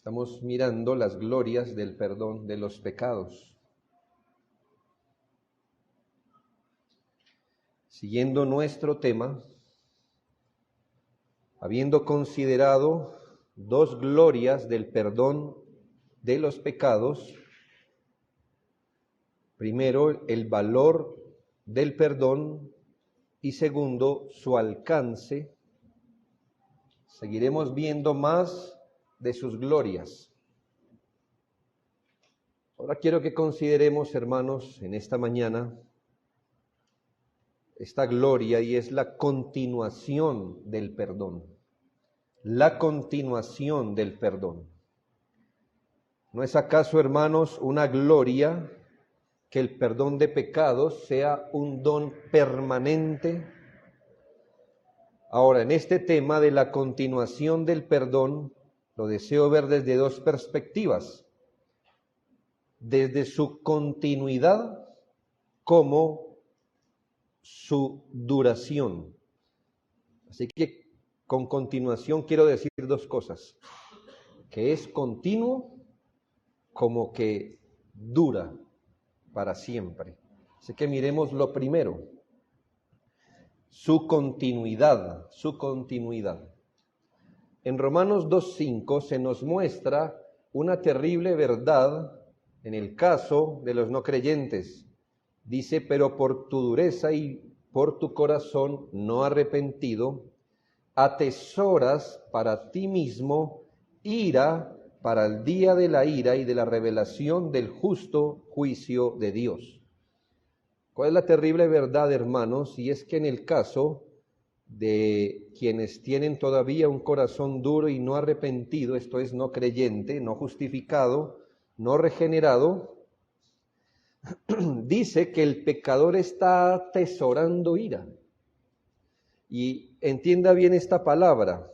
Estamos mirando las glorias del perdón de los pecados. Siguiendo nuestro tema, habiendo considerado dos glorias del perdón de los pecados, primero, el valor del perdón y segundo, su alcance, seguiremos viendo más de sus glorias. Ahora quiero que consideremos, hermanos, en esta mañana, esta gloria, y es la continuación del perdón. La continuación del perdón. ¿No es acaso, hermanos, una gloria que el perdón de pecados sea un don permanente? Ahora, en este tema de la continuación del perdón, lo deseo ver desde dos perspectivas. Desde su continuidad como su duración. Así que con continuación quiero decir dos cosas. Que es continuo como que dura para siempre. Así que miremos lo primero. Su continuidad, su continuidad. En Romanos 2:5 se nos muestra una terrible verdad en el caso de los no creyentes. Dice, pero por tu dureza y por tu corazón no arrepentido, atesoras para ti mismo ira para el día de la ira y de la revelación del justo juicio de Dios. ¿Cuál es la terrible verdad, hermanos? Y es que en el caso de quienes tienen todavía un corazón duro y no arrepentido, esto es, no creyente, no justificado, no regenerado, dice que el pecador está atesorando ira. Y entienda bien esta palabra.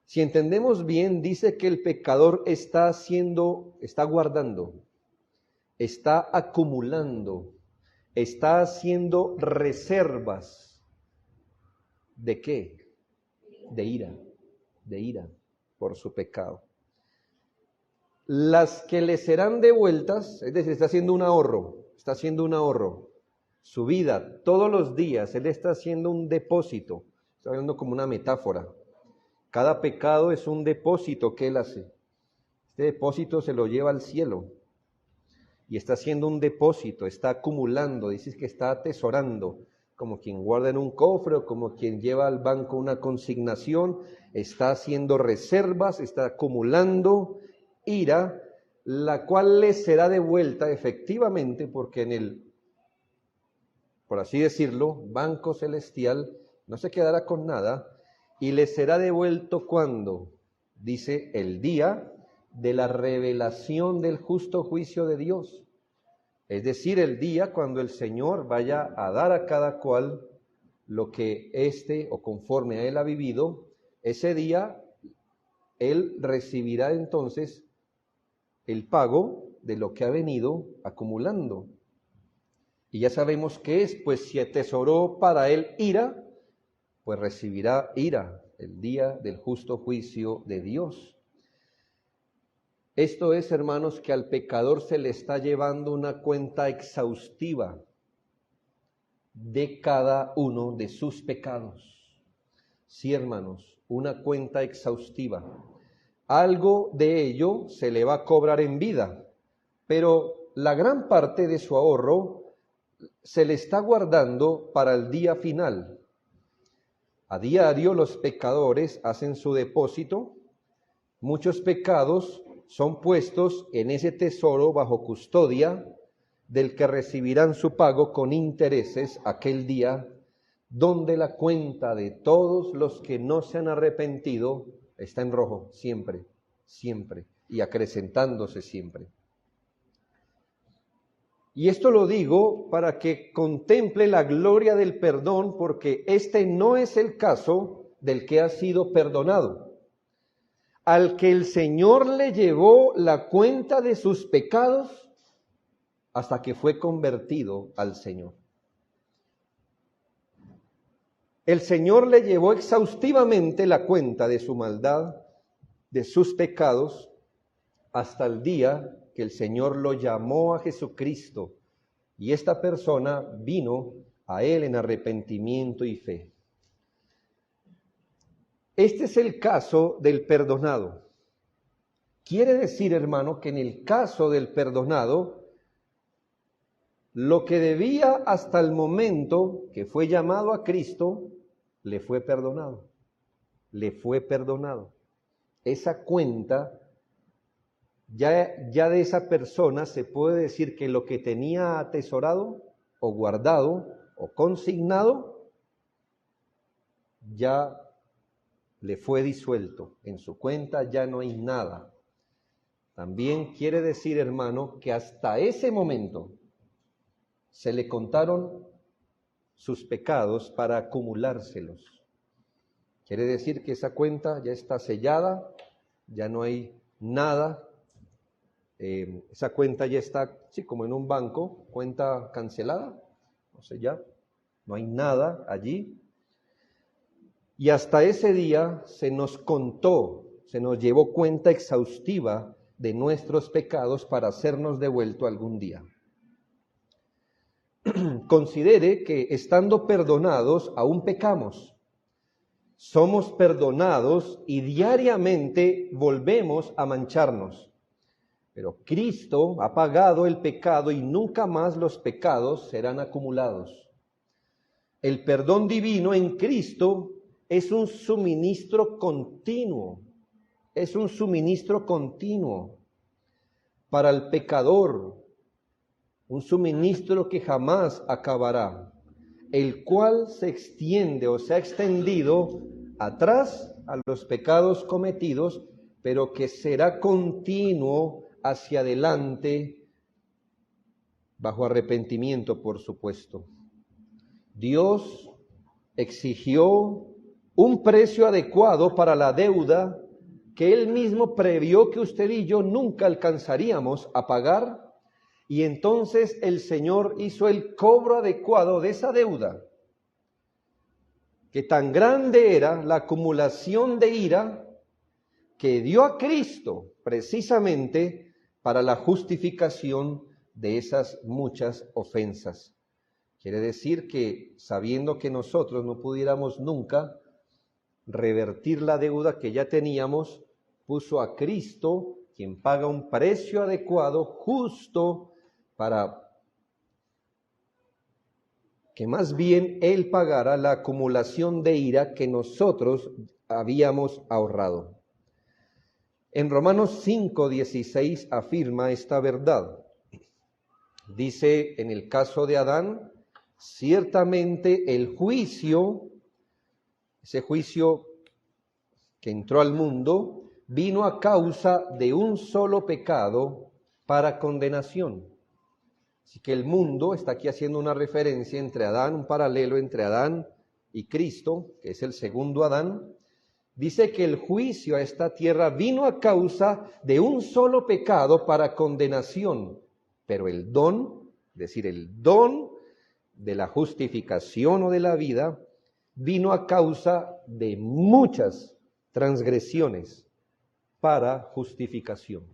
Si entendemos bien, dice que el pecador está guardando, está acumulando, está haciendo reservas. ¿De qué? De ira por su pecado. Las que le serán devueltas, es decir, está haciendo un ahorro. Su vida, todos los días, él está haciendo un depósito. Está hablando como una metáfora. Cada pecado es un depósito que él hace. Este depósito se lo lleva al cielo. Y está haciendo un depósito, está acumulando, dices que está atesorando, como quien guarda en un cofre o como quien lleva al banco una consignación, está haciendo reservas, está acumulando ira, la cual le será devuelta efectivamente, porque en el, por así decirlo, banco celestial no se quedará con nada, y le será devuelto cuando, dice, el día de la revelación del justo juicio de Dios. Es decir, el día cuando el Señor vaya a dar a cada cual lo que o conforme a él ha vivido, ese día él recibirá entonces el pago de lo que ha venido acumulando. Y ya sabemos qué es, pues si atesoró para él ira, pues recibirá ira el día del justo juicio de Dios. Esto es, hermanos, que al pecador se le está llevando una cuenta exhaustiva de cada uno de sus pecados. Sí, hermanos, una cuenta exhaustiva. Algo de ello se le va a cobrar en vida, pero la gran parte de su ahorro se le está guardando para el día final. A diario los pecadores hacen su depósito. Muchos pecados son puestos en ese tesoro bajo custodia, del que recibirán su pago con intereses aquel día, donde la cuenta de todos los que no se han arrepentido está en rojo, siempre, siempre, y acrecentándose siempre. Y esto lo digo para que contemple la gloria del perdón, porque este no es el caso del que ha sido perdonado. Al que el Señor le llevó la cuenta de sus pecados hasta que fue convertido al Señor. El Señor le llevó exhaustivamente la cuenta de su maldad de sus pecados hasta el día que el Señor lo llamó a Jesucristo y esta persona vino a Él en arrepentimiento y fe. Este es el caso del perdonado. Quiere decir, hermano, que en el caso del perdonado, lo que debía hasta el momento que fue llamado a Cristo, le fue perdonado. Le fue perdonado. Esa cuenta, ya de esa persona se puede decir que lo que tenía atesorado o guardado o consignado, ya le fue disuelto. En su cuenta ya no hay nada. También quiere decir, hermano, que hasta ese momento se le contaron sus pecados para acumulárselos. Quiere decir que esa cuenta ya está sellada, ya no hay nada. Esa cuenta ya está, sí, como en un banco, cuenta cancelada, no sé, ya no hay nada allí. Y hasta ese día se nos contó, se nos llevó cuenta exhaustiva de nuestros pecados para hacernos devuelto algún día. Considere que estando perdonados aún pecamos. Somos perdonados y diariamente volvemos a mancharnos. Pero Cristo ha pagado el pecado y nunca más los pecados serán acumulados. El perdón divino en Cristo es un suministro continuo. Es un suministro continuo para el pecador. Un suministro que jamás acabará, el cual se extiende o se ha extendido atrás a los pecados cometidos, pero que será continuo hacia adelante, bajo arrepentimiento, por supuesto. Dios exigió un precio adecuado para la deuda que Él mismo previó que usted y yo nunca alcanzaríamos a pagar. Y entonces el Señor hizo el cobro adecuado de esa deuda, que tan grande era la acumulación de ira que dio a Cristo precisamente para la justificación de esas muchas ofensas. Quiere decir que sabiendo que nosotros no pudiéramos nunca revertir la deuda que ya teníamos, puso a Cristo, quien paga un precio adecuado, justo, para que más bien Él pagara la acumulación de ira que nosotros habíamos ahorrado. En Romanos 5:16 afirma esta verdad. Dice, en el caso de Adán, ciertamente el juicio, ese juicio que entró al mundo, vino a causa de un solo pecado para condenación. Así que el mundo está aquí haciendo una referencia entre Adán, un paralelo entre Adán y Cristo, que es el segundo Adán. Dice que el juicio a esta tierra vino a causa de un solo pecado para condenación, pero el don, es decir, el don de la justificación o de la vida, vino a causa de muchas transgresiones para justificación.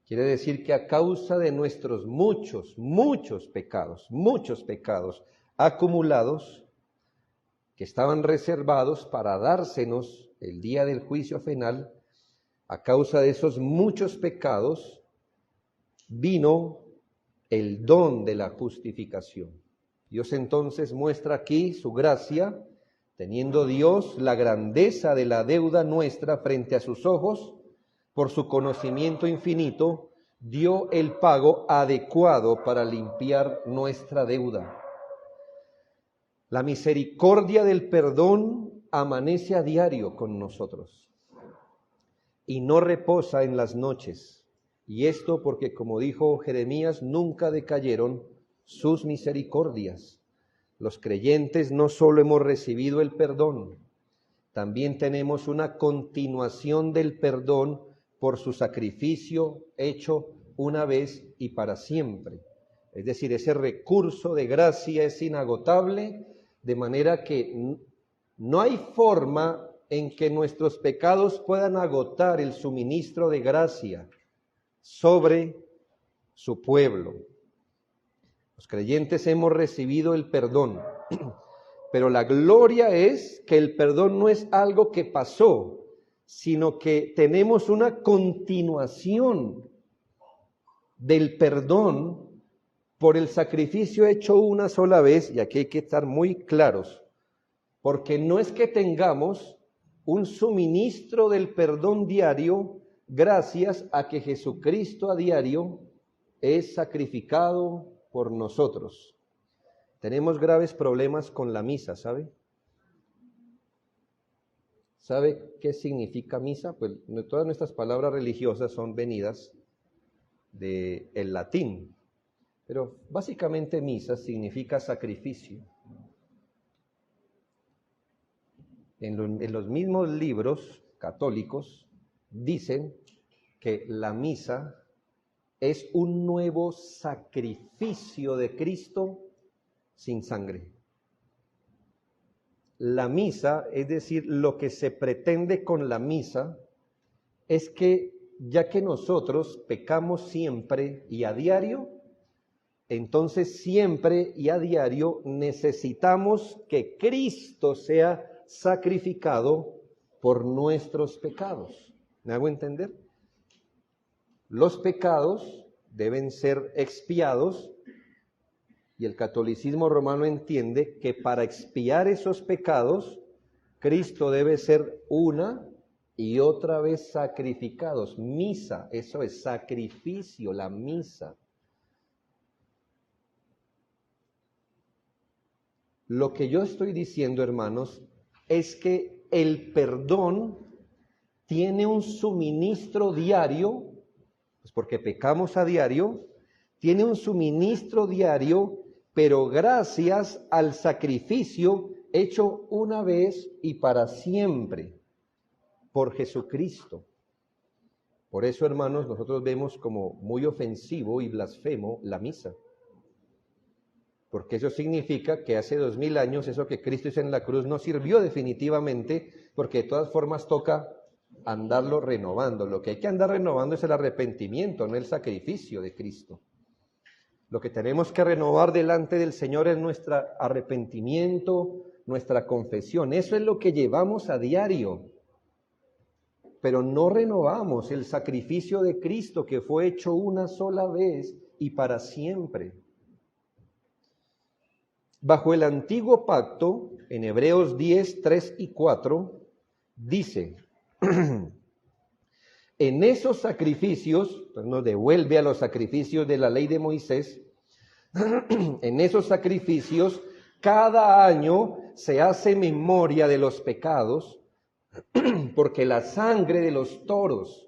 Quiere decir que a causa de nuestros muchos pecados acumulados, que estaban reservados para dársenos el día del juicio final, a causa de esos muchos pecados, vino el don de la justificación. Dios entonces muestra aquí su gracia, teniendo Dios la grandeza de la deuda nuestra frente a sus ojos. Por su conocimiento infinito, dio el pago adecuado para limpiar nuestra deuda. La misericordia del perdón amanece a diario con nosotros y no reposa en las noches. Y esto porque, como dijo Jeremías, nunca decayeron sus misericordias. Los creyentes no solo hemos recibido el perdón, también tenemos una continuación del perdón por su sacrificio hecho una vez y para siempre. Es decir, ese recurso de gracia es inagotable, de manera que no hay forma en que nuestros pecados puedan agotar el suministro de gracia sobre su pueblo. Los creyentes hemos recibido el perdón, pero la gloria es que el perdón no es algo que pasó, sino que tenemos una continuación del perdón por el sacrificio hecho una sola vez, y aquí hay que estar muy claros, porque no es que tengamos un suministro del perdón diario gracias a que Jesucristo a diario es sacrificado por nosotros. Tenemos graves problemas con la misa, ¿sabe? ¿Sabe qué significa misa? Pues todas nuestras palabras religiosas son venidas del latín, pero básicamente misa significa sacrificio. En los mismos libros católicos dicen que la misa es un nuevo sacrificio de Cristo sin sangre. La misa, es decir, lo que se pretende con la misa, es que ya que nosotros pecamos siempre y a diario, entonces siempre y a diario necesitamos que Cristo sea sacrificado por nuestros pecados. ¿Me hago entender? Los pecados deben ser expiados y el catolicismo romano entiende que para expiar esos pecados, Cristo debe ser una y otra vez sacrificados. Misa, eso es sacrificio, la misa. Lo que yo estoy diciendo, hermanos, es que el perdón tiene un suministro diario, pues porque pecamos a diario, tiene un suministro diario, pero gracias al sacrificio hecho una vez y para siempre por Jesucristo. Por eso, hermanos, nosotros vemos como muy ofensivo y blasfemo la misa. Porque eso significa que hace 2000 años eso que Cristo hizo en la cruz no sirvió definitivamente, porque de todas formas toca andarlo renovando. Lo que hay que andar renovando es el arrepentimiento, no el sacrificio de Cristo. Lo que tenemos que renovar delante del Señor es nuestro arrepentimiento, nuestra confesión. Eso es lo que llevamos a diario. Pero no renovamos el sacrificio de Cristo que fue hecho una sola vez y para siempre. Bajo el antiguo pacto, en Hebreos 10, 3 y 4, dice, en esos sacrificios, pues nos devuelve a los sacrificios de la ley de Moisés, en esos sacrificios cada año se hace memoria de los pecados, porque la sangre de los toros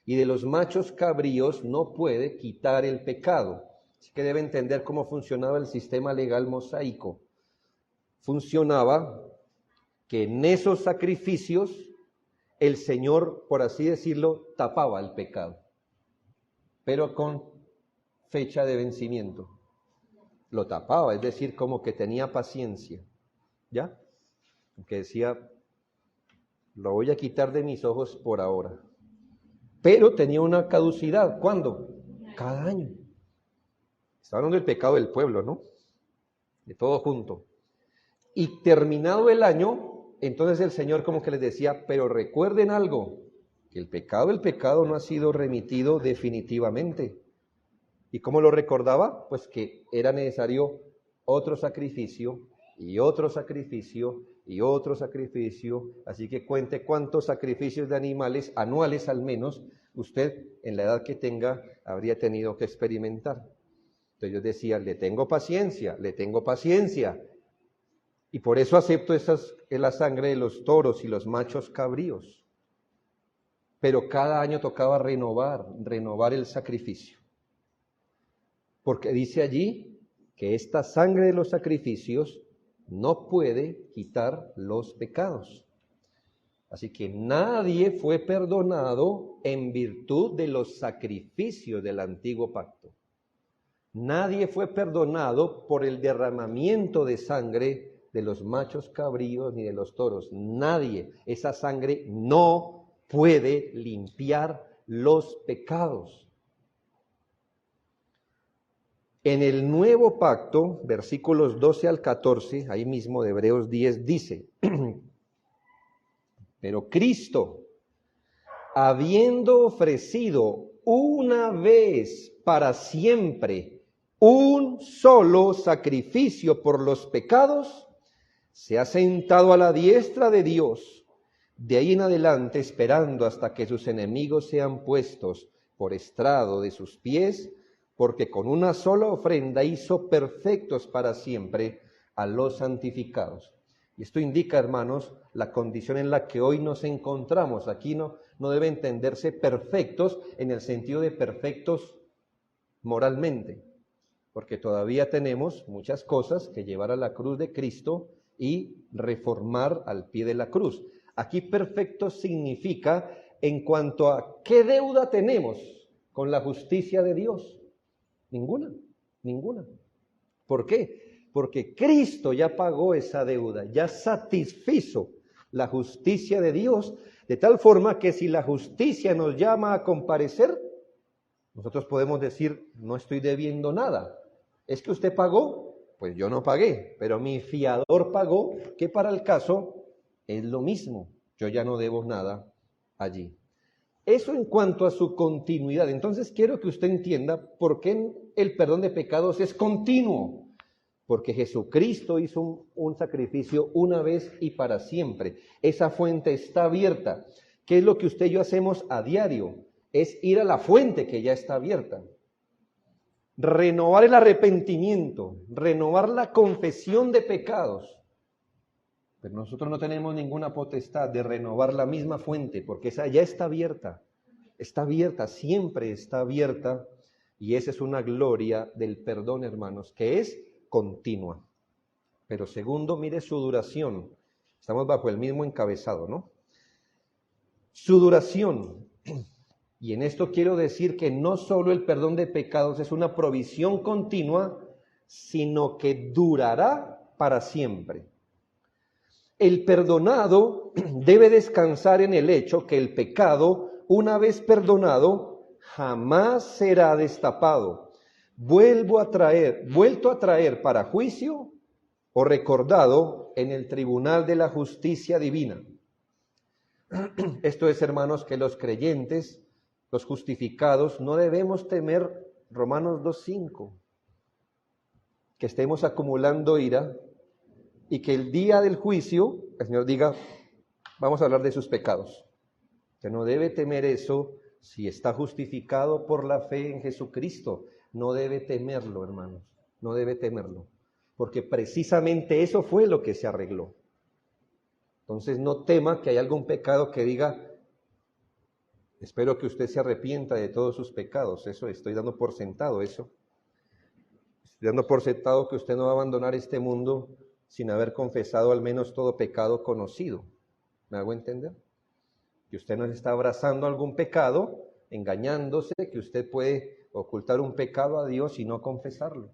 y de los machos cabríos no puede quitar el pecado. Así que debe entender cómo funcionaba el sistema legal mosaico. Funcionaba que en esos sacrificios el Señor, por así decirlo, tapaba el pecado, pero con fecha de vencimiento. Lo tapaba, es decir, como que tenía paciencia, ¿ya? Que decía, lo voy a quitar de mis ojos por ahora. Pero tenía una caducidad. ¿Cuándo? Cada año. Está hablando del pecado del pueblo, ¿no? De todo junto. Y terminado el año, entonces el Señor como que les decía, pero recuerden algo, que el pecado no ha sido remitido definitivamente. ¿Y cómo lo recordaba? Pues que era necesario otro sacrificio y otro sacrificio y otro sacrificio. Así que cuente cuántos sacrificios de animales anuales al menos usted en la edad que tenga habría tenido que experimentar. Entonces yo decía, le tengo paciencia. Y por eso acepto la sangre de los toros y los machos cabríos. Pero cada año tocaba renovar el sacrificio. Porque dice allí que esta sangre de los sacrificios no puede quitar los pecados. Así que nadie fue perdonado en virtud de los sacrificios del antiguo pacto. Nadie fue perdonado por el derramamiento de sangre de los machos cabríos ni de los toros. Nadie. Esa sangre no puede limpiar los pecados. En el nuevo pacto, versículos 12 al 14, ahí mismo de Hebreos 10, dice, pero Cristo, habiendo ofrecido una vez para siempre un solo sacrificio por los pecados, se ha sentado a la diestra de Dios, de ahí en adelante esperando hasta que sus enemigos sean puestos por estrado de sus pies, porque con una sola ofrenda hizo perfectos para siempre a los santificados. Y esto indica, hermanos, la condición en la que hoy nos encontramos. Aquí no debe entenderse perfectos en el sentido de perfectos moralmente, porque todavía tenemos muchas cosas que llevar a la cruz de Cristo y reformar al pie de la cruz. Aquí perfecto significa en cuanto a qué deuda tenemos con la justicia de Dios. Ninguna. ¿Por qué? Porque Cristo ya pagó esa deuda, ya satisfizo la justicia de Dios, de tal forma que si la justicia nos llama a comparecer, nosotros podemos decir, no estoy debiendo nada. ¿Es que usted pagó? Pues yo no pagué, pero mi fiador pagó, que para el caso es lo mismo. Yo ya no debo nada allí. Eso en cuanto a su continuidad. Entonces quiero que usted entienda por qué el perdón de pecados es continuo. Porque Jesucristo hizo un sacrificio una vez y para siempre. Esa fuente está abierta. ¿Qué es lo que usted y yo hacemos a diario? Es ir a la fuente que ya está abierta. Renovar el arrepentimiento, renovar la confesión de pecados. Pero nosotros no tenemos ninguna potestad de renovar la misma fuente, porque esa ya está abierta, siempre está abierta, y esa es una gloria del perdón, hermanos, que es continua. Pero segundo, mire su duración. Estamos bajo el mismo encabezado, ¿no? Su duración. Y en esto quiero decir que no solo el perdón de pecados es una provisión continua, sino que durará para siempre. El perdonado debe descansar en el hecho que el pecado, una vez perdonado, jamás será destapado, vuelto a traer para juicio o recordado en el tribunal de la justicia divina. Esto es, hermanos, que los creyentes, los justificados, no debemos temer, Romanos 2:5, que estemos acumulando ira, y que el día del juicio el Señor diga, vamos a hablar de sus pecados. Que no debe temer eso si está justificado por la fe en Jesucristo. No debe temerlo, hermanos, no debe temerlo. Porque precisamente eso fue lo que se arregló. Entonces no tema que haya algún pecado que diga, espero que usted se arrepienta de todos sus pecados. Eso estoy dando por sentado, eso. Estoy dando por sentado que usted no va a abandonar este mundo sin haber confesado al menos todo pecado conocido. ¿Me hago entender? Que usted no está abrazando algún pecado, engañándose, que usted puede ocultar un pecado a Dios y no confesarlo.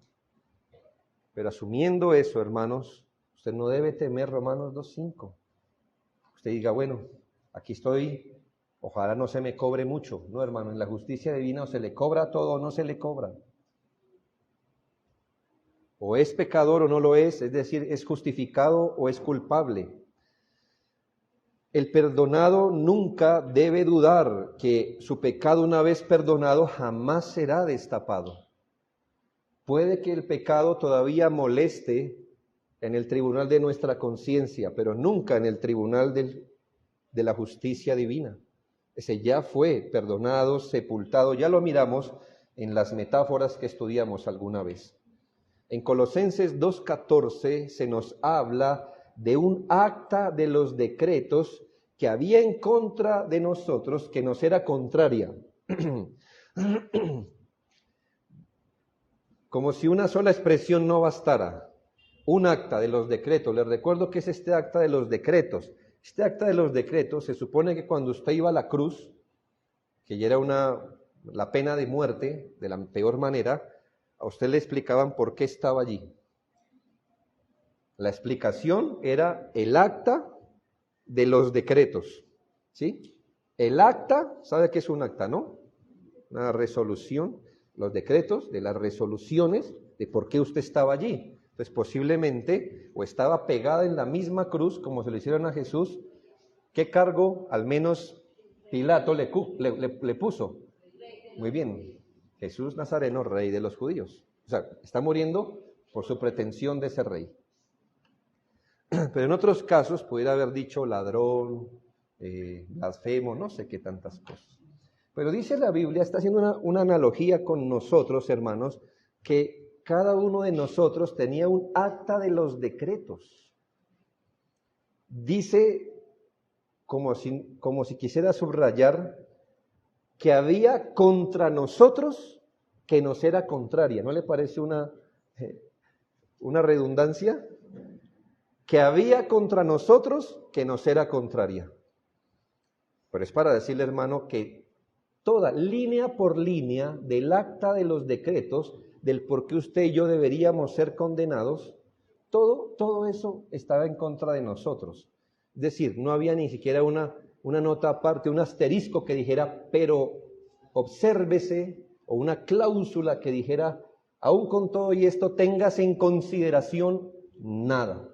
Pero asumiendo eso, hermanos, usted no debe temer Romanos 2:5. Usted diga, bueno, aquí estoy, ojalá no se me cobre mucho. No, hermano, en la justicia divina o se le cobra todo o no se le cobra. O es pecador o no lo es decir, es justificado o es culpable. El perdonado nunca debe dudar que su pecado una vez perdonado jamás será destapado. Puede que el pecado todavía moleste en el tribunal de nuestra conciencia, pero nunca en el tribunal de la justicia divina. Ese ya fue perdonado, sepultado, ya lo miramos en las metáforas que estudiamos alguna vez. En Colosenses 2:14 se nos habla de un acta de los decretos que había en contra de nosotros, que nos era contraria. Como si una sola expresión no bastara. Un acta de los decretos. Les recuerdo que es este acta de los decretos. Este acta de los decretos se supone que cuando usted iba a la cruz, que ya era la pena de muerte, de la peor manera, a usted le explicaban por qué estaba allí. La explicación era el acta de los decretos, ¿sí? El acta, ¿sabe qué es un acta, no? Una resolución, los decretos de las resoluciones de por qué usted estaba allí. Entonces posiblemente o estaba pegada en la misma cruz como se lo hicieron a Jesús. ¿Qué cargo al menos Pilato le puso? Muy bien, Jesús Nazareno, rey de los judíos. O sea, está muriendo por su pretensión de ser rey. Pero en otros casos pudiera haber dicho ladrón, blasfemo, no sé qué tantas cosas. Pero dice la Biblia, está haciendo una analogía con nosotros, hermanos, que cada uno de nosotros tenía un acta de los decretos. Dice, como si quisiera subrayar, que había contra nosotros que nos era contraria. ¿No le parece una redundancia? Que había contra nosotros que nos era contraria. Pero es para decirle, hermano, que toda línea por línea del acta de los decretos, del por qué usted y yo deberíamos ser condenados, todo eso estaba en contra de nosotros. Es decir, no había ni siquiera una nota aparte, un asterisco que dijera, pero obsérvese, o una cláusula que dijera, aún con todo y esto, téngase en consideración nada.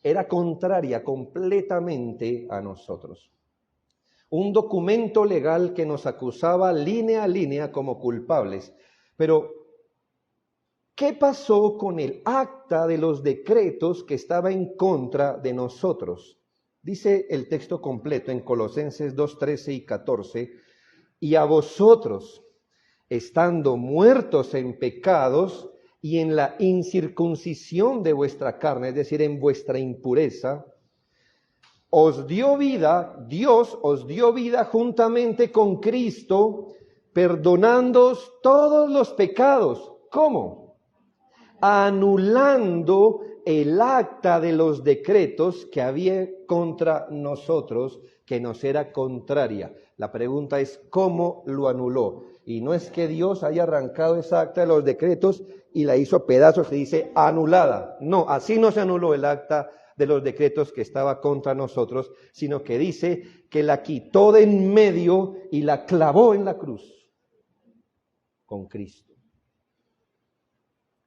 Era contraria completamente a nosotros. Un documento legal que nos acusaba línea a línea como culpables. Pero, ¿qué pasó con el acta de los decretos que estaba en contra de nosotros? Dice el texto completo en Colosenses 2, 13 y 14, y a vosotros, estando muertos en pecados y en la incircuncisión de vuestra carne, es decir, en vuestra impureza, Dios os dio vida juntamente con Cristo, perdonándoos todos los pecados. ¿Cómo? Anulando el acta de los decretos que había contra nosotros, que nos era contraria. La pregunta es, ¿cómo lo anuló? Y no es que Dios haya arrancado esa acta de los decretos y la hizo pedazos y dice anulada. No, así no se anuló el acta de los decretos que estaba contra nosotros, sino que dice que la quitó de en medio y la clavó en la cruz con Cristo.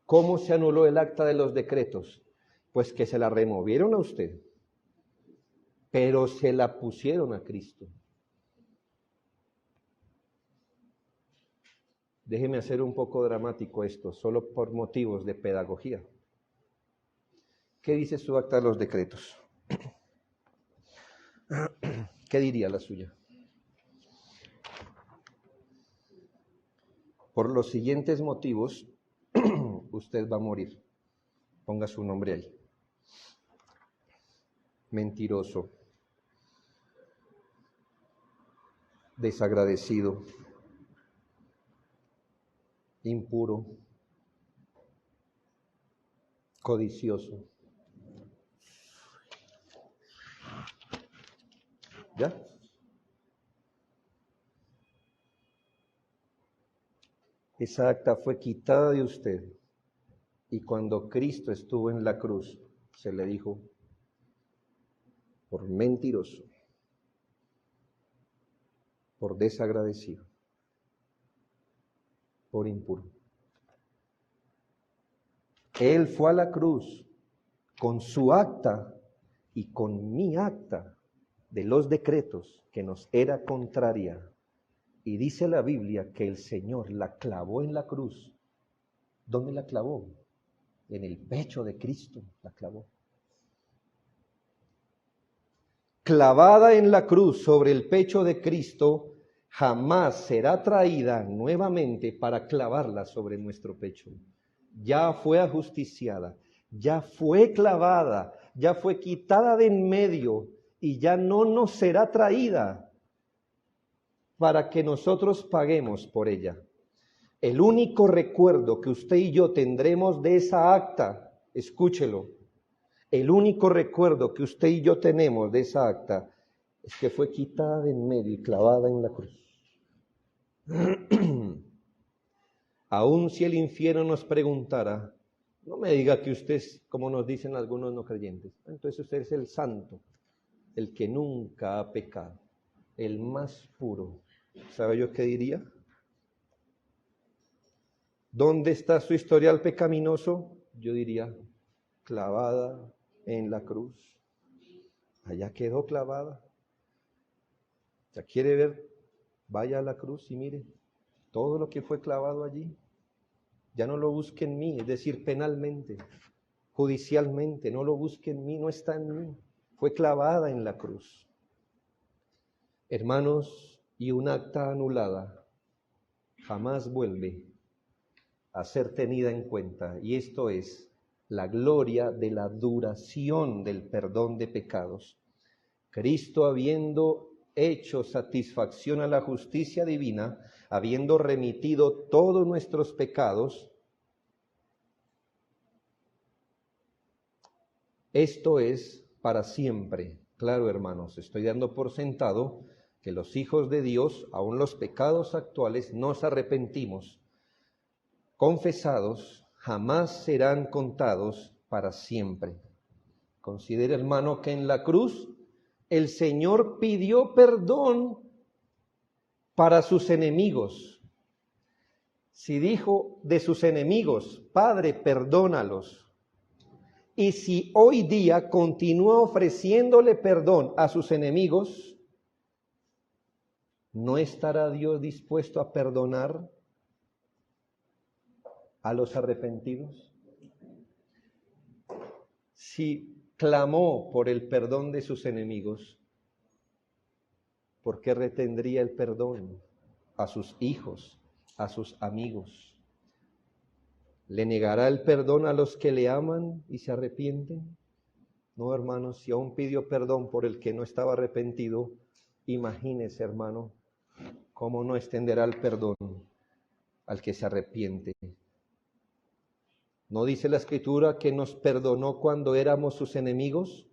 ¿Cómo se anuló el acta de los decretos? Pues que se la removieron a usted, pero se la pusieron a Cristo. Déjeme hacer un poco dramático esto, solo por motivos de pedagogía. ¿Qué dice su acta de los decretos? ¿Qué diría la suya? Por los siguientes motivos, usted va a morir. Ponga su nombre ahí. Mentiroso, desagradecido, impuro, codicioso. ¿Ya? Esa acta fue quitada de usted y cuando Cristo estuvo en la cruz, se le dijo, por mentiroso, por desagradecido, por impuro. Él fue a la cruz con su acta y con mi acta de los decretos que nos era contraria. Y dice la Biblia que el Señor la clavó en la cruz. ¿Dónde la clavó? En el pecho de Cristo la clavó. Clavada en la cruz sobre el pecho de Cristo, jamás será traída nuevamente para clavarla sobre nuestro pecho. Ya fue ajusticiada, ya fue clavada, ya fue quitada de en medio y ya no nos será traída para que nosotros paguemos por ella. El único recuerdo que usted y yo tendremos de esa acta, escúchelo, el único recuerdo que usted y yo tenemos de esa acta es que fue quitada de en medio y clavada en la cruz. Aun si el infierno nos preguntara, No me diga que usted es, como nos dicen algunos no creyentes. Entonces usted es el santo, el que nunca ha pecado, el más puro. ¿Sabe yo qué diría? ¿Dónde está su historial pecaminoso? Yo diría, clavada en la cruz. Allá quedó clavada. ¿Ya quiere ver? Vaya a la cruz y mire todo lo que fue clavado allí. Ya no lo busque en mí, es decir, penalmente, judicialmente, no lo busque en mí, no está en mí. Fue clavada en la cruz. Hermanos, y un acta anulada jamás vuelve a ser tenida en cuenta, y esto es la gloria de la duración del perdón de pecados. Cristo, habiendo hecho satisfacción a la justicia divina, habiendo remitido todos nuestros pecados, esto es para siempre. Claro, hermanos, estoy dando por sentado que los hijos de Dios, aun los pecados actuales, nos arrepentimos, confesados, jamás serán contados para siempre. Considere, hermano, que en la cruz el Señor pidió perdón para sus enemigos. Si dijo de sus enemigos, Padre, perdónalos. Y si hoy día continúa ofreciéndole perdón a sus enemigos, ¿no estará Dios dispuesto a perdonar a los arrepentidos? Si clamó por el perdón de sus enemigos, ¿por qué retendría el perdón a sus hijos, a sus amigos? ¿Le negará el perdón a los que le aman y se arrepienten? No, hermanos, si aún pidió perdón por el que no estaba arrepentido, imagínese, hermano, cómo no extenderá el perdón al que se arrepiente. ¿No dice la Escritura que nos perdonó cuando éramos sus enemigos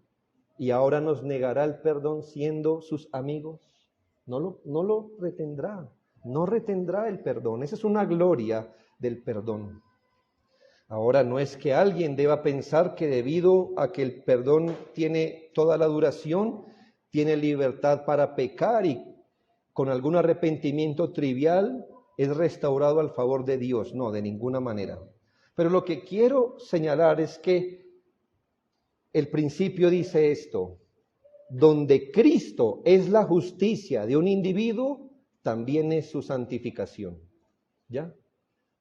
y ahora nos negará el perdón siendo sus amigos? No lo retendrá, no retendrá el perdón. Esa es una gloria del perdón. Ahora, no es que alguien deba pensar que debido a que el perdón tiene toda la duración, tiene libertad para pecar y con algún arrepentimiento trivial es restaurado al favor de Dios. No, de ninguna manera. Pero lo que quiero señalar es que el principio dice esto: donde Cristo es la justicia de un individuo, también es su santificación. ¿Ya?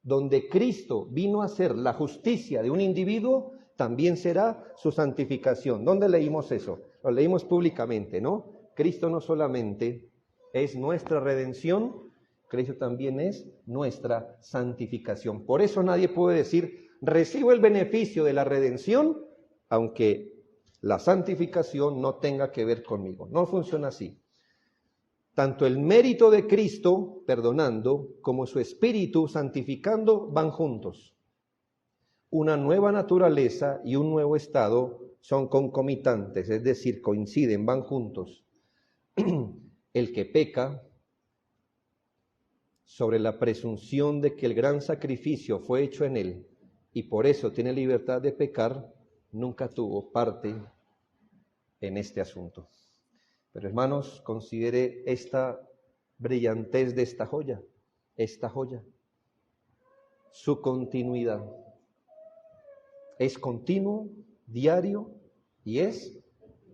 Donde Cristo vino a ser la justicia de un individuo, también será su santificación. ¿Dónde leímos eso? Lo leímos públicamente, ¿no? Cristo no solamente es nuestra redención, Cristo también es nuestra santificación. Por eso nadie puede decir, recibo el beneficio de la redención, aunque la santificación no tenga que ver conmigo. No funciona así. Tanto el mérito de Cristo, perdonando, como su Espíritu, santificando, van juntos. Una nueva naturaleza y un nuevo estado son concomitantes, es decir, coinciden, van juntos. El que peca, sobre la presunción de que el gran sacrificio fue hecho en él y por eso tiene libertad de pecar, nunca tuvo parte en este asunto. Pero hermanos, considere esta brillantez de esta joya, su continuidad. Es continuo, diario y es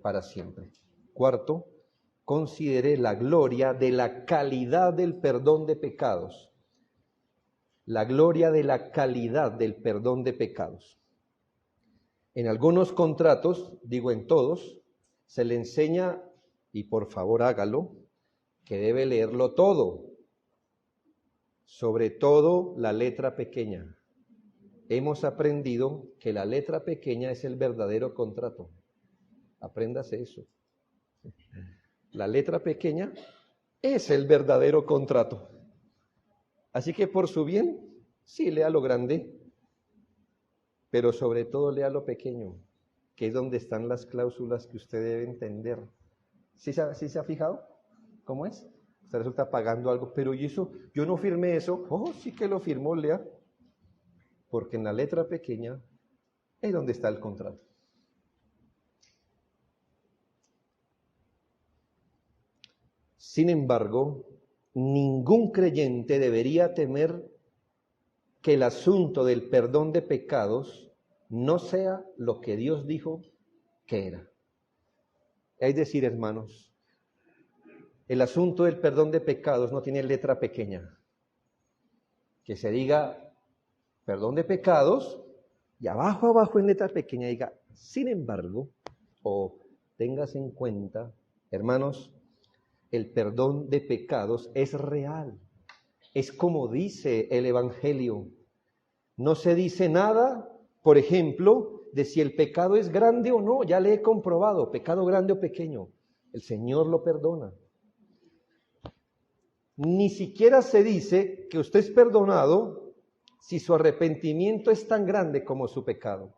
para siempre. Cuarto, considere la gloria de la calidad del perdón de pecados. La gloria de la calidad del perdón de pecados. En algunos contratos, digo en todos, se le enseña, y por favor hágalo, que debe leerlo todo, sobre todo la letra pequeña. Hemos aprendido que la letra pequeña es el verdadero contrato. Apréndase eso. La letra pequeña es el verdadero contrato. Así que por su bien, sí, lea lo grande, pero sobre todo lea lo pequeño, que es donde están las cláusulas que usted debe entender. ¿Sí se ha fijado? ¿Cómo es? Usted resulta pagando algo, pero ¿y eso? Yo no firmé eso. Oh, sí que lo firmó, lea. Porque en la letra pequeña Es donde está el contrato. Sin embargo, ningún creyente debería temer que el asunto del perdón de pecados no sea lo que Dios dijo que era. Es decir, hermanos, el asunto del perdón de pecados no tiene letra pequeña. Que se diga perdón de pecados y abajo en letra pequeña diga, sin embargo, o tengas en cuenta, hermanos, el perdón de pecados es real. Es como dice el Evangelio. No se dice nada, por ejemplo, de si el pecado es grande o no. Ya le he comprobado, pecado grande o pequeño. El Señor lo perdona. Ni siquiera se dice que usted es perdonado si su arrepentimiento es tan grande como su pecado.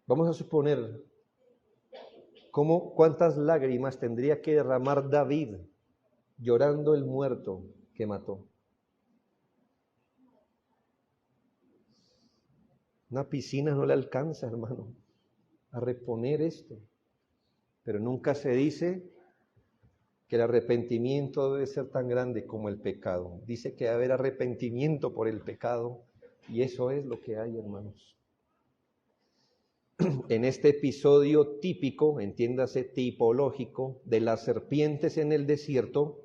Vamos a suponer cuántas lágrimas tendría que derramar David llorando el muerto que mató. Una piscina no le alcanza, hermano, a reponer esto. Pero nunca se dice que el arrepentimiento debe ser tan grande como el pecado. Dice que debe haber arrepentimiento por el pecado, y eso es lo que hay, hermanos. En este episodio típico, entiéndase tipológico, de las serpientes en el desierto,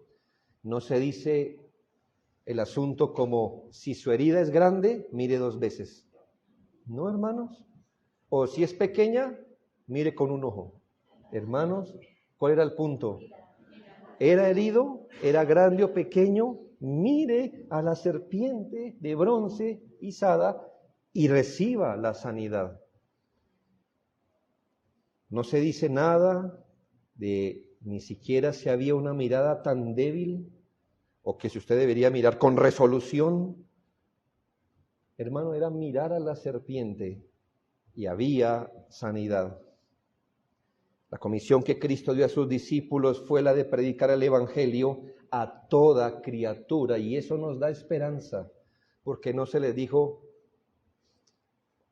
no se dice el asunto como si su herida es grande, mire 2 veces. No, hermanos. O si es pequeña, mire con un ojo. Hermanos, ¿cuál era el punto? ¿Era herido? ¿Era grande o pequeño? Mire a la serpiente de bronce izada y reciba la sanidad. No se dice nada de ni siquiera si había una mirada tan débil o que si usted debería mirar con resolución. Hermano, era mirar a la serpiente y había sanidad. La comisión que Cristo dio a sus discípulos fue la de predicar el Evangelio a toda criatura, y eso nos da esperanza, porque no se les dijo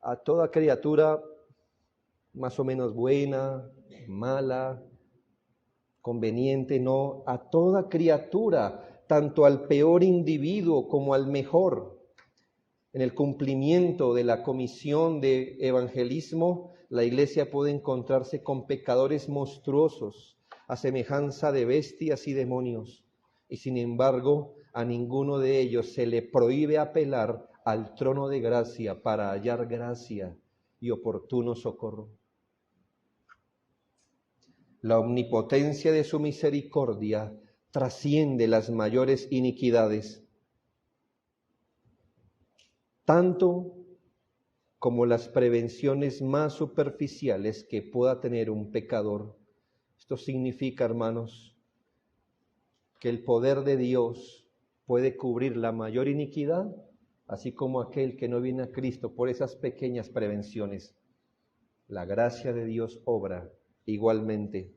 a toda criatura más o menos buena, mala, conveniente, no, a toda criatura, tanto al peor individuo como al mejor. En el cumplimiento de la comisión de evangelismo, la iglesia puede encontrarse con pecadores monstruosos, a semejanza de bestias y demonios, y sin embargo a ninguno de ellos se le prohíbe apelar al trono de gracia para hallar gracia y oportuno socorro. La omnipotencia de su misericordia trasciende las mayores iniquidades, tanto como las prevenciones más superficiales que pueda tener un pecador. Esto significa, hermanos, que el poder de Dios puede cubrir la mayor iniquidad, así como aquel que no viene a Cristo por esas pequeñas prevenciones. La gracia de Dios obra igualmente.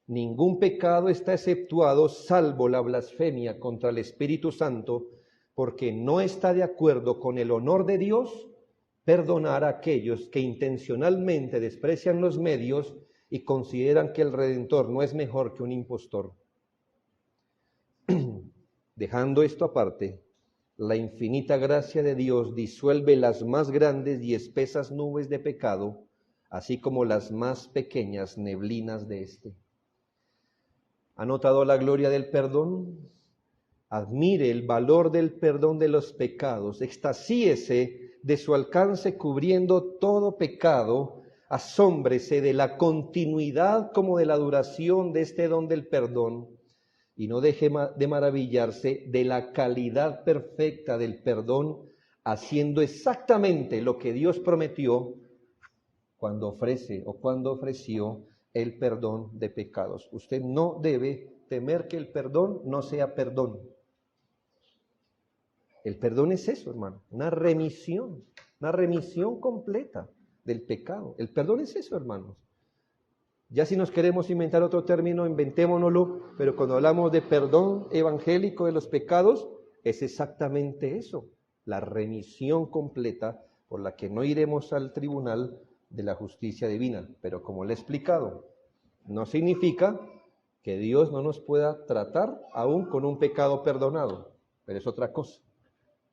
Ningún pecado está exceptuado salvo la blasfemia contra el Espíritu Santo, porque no está de acuerdo con el honor de Dios perdonar a aquellos que intencionalmente desprecian los medios y consideran que el Redentor no es mejor que un impostor. Dejando esto aparte, la infinita gracia de Dios disuelve las más grandes y espesas nubes de pecado, así como las más pequeñas neblinas de éste. ¿Ha notado la gloria del perdón? Admire el valor del perdón de los pecados, extasíese de su alcance cubriendo todo pecado, asómbrese de la continuidad como de la duración de este don del perdón, y no deje de maravillarse de la calidad perfecta del perdón, haciendo exactamente lo que Dios prometió cuando ofreció el perdón de pecados. Usted no debe temer que el perdón no sea perdón. El perdón es eso, hermano, una remisión completa del pecado. El perdón es eso, hermanos. Ya si nos queremos inventar otro término, inventémonoslo, pero cuando hablamos de perdón evangélico de los pecados, es exactamente eso, la remisión completa por la que no iremos al tribunal de la justicia divina. Pero como le he explicado, no significa que Dios no nos pueda tratar aún con un pecado perdonado, pero es otra cosa.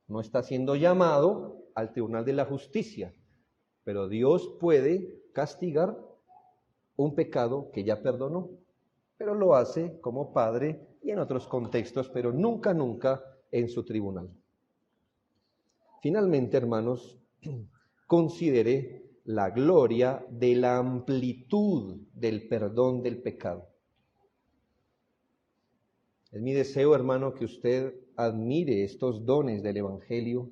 No está siendo llamado al tribunal de la justicia, pero Dios puede castigar un pecado que ya perdonó, pero lo hace como Padre y en otros contextos, pero nunca en su tribunal. Finalmente, hermanos, considere la gloria de la amplitud del perdón del pecado. Es mi deseo, hermano, que usted admire estos dones del Evangelio,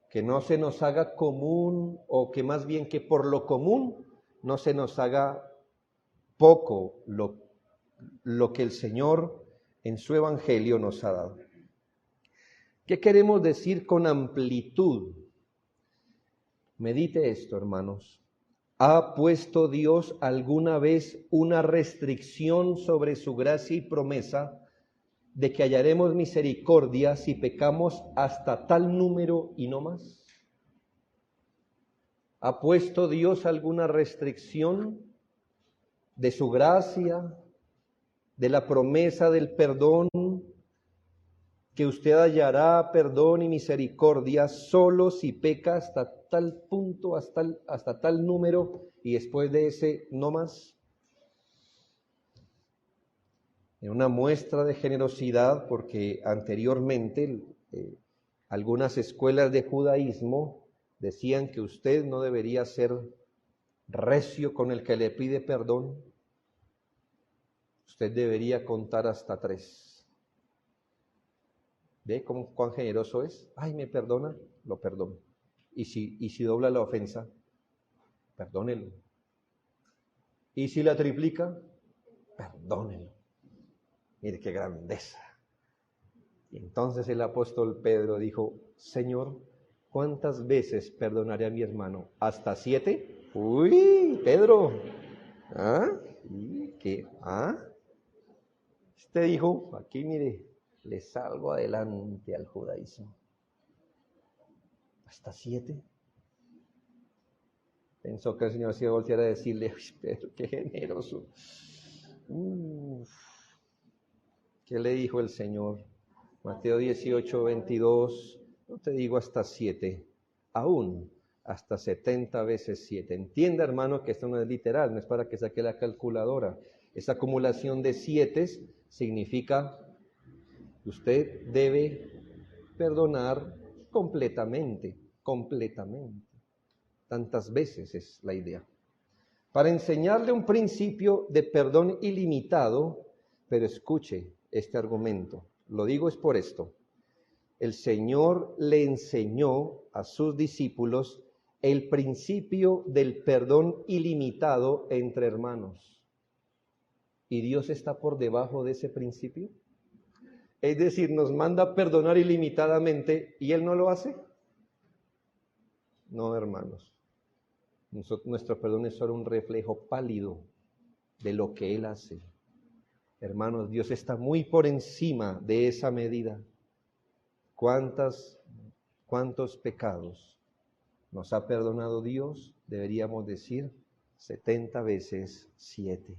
que no se nos haga común, o que más bien que por lo común no se nos haga poco lo que el Señor en su Evangelio nos ha dado. ¿Qué queremos decir con amplitud? Medite esto, hermanos. ¿Ha puesto Dios alguna vez una restricción sobre su gracia y promesa de que hallaremos misericordia si pecamos hasta tal número y no más? ¿Ha puesto Dios alguna restricción de su gracia, de la promesa del perdón, que usted hallará perdón y misericordia solo si peca hasta tal punto, hasta tal número, y después de ese no más? En una muestra de generosidad, porque anteriormente algunas escuelas de judaísmo decían que usted no debería ser recio con el que le pide perdón, usted debería contar hasta 3. ¿Ve cuán generoso es? Ay, ¿me perdona? Lo perdono. ¿Y si dobla la ofensa? Perdónelo. ¿Y si la triplica? Perdónelo. Mire qué grandeza. Y entonces el apóstol Pedro dijo: Señor, ¿cuántas veces perdonaré a mi hermano? ¿Hasta 7? Uy, Pedro. ¿Ah? ¿Qué? ¿Ah? Este dijo, aquí mire, le salgo adelante al judaísmo. ¿Hasta 7? Pensó que el Señor se iba a voltear a decirle: Pedro, qué generoso. ¿Qué le dijo el Señor? Mateo 18, 22, no te digo hasta 7, aún hasta 70 veces 7. Entienda, hermano, que esto no es literal, no es para que saque la calculadora. Esa acumulación de 7 significa que usted debe perdonar completamente. Tantas veces es la idea. Para enseñarle un principio de perdón ilimitado, pero escuche este argumento. Lo digo es por esto. El Señor le enseñó a sus discípulos el principio del perdón ilimitado entre hermanos. ¿Y Dios está por debajo de ese principio? Es decir, nos manda a perdonar ilimitadamente y Él no lo hace. No, hermanos. Nuestro perdón es solo un reflejo pálido de lo que Él hace. Hermanos, Dios está muy por encima de esa medida. ¿Cuántos pecados nos ha perdonado Dios? Deberíamos decir 70 veces 7.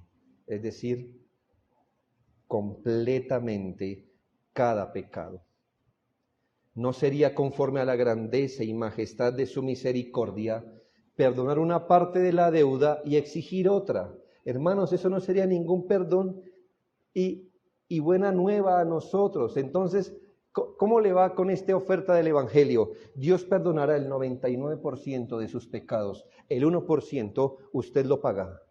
Es decir, completamente cada pecado. ¿No sería conforme a la grandeza y majestad de su misericordia perdonar una parte de la deuda y exigir otra? Hermanos, eso no sería ningún perdón y buena nueva a nosotros. Entonces, ¿cómo le va con esta oferta del Evangelio? Dios perdonará el 99% de sus pecados. El 1% usted lo paga.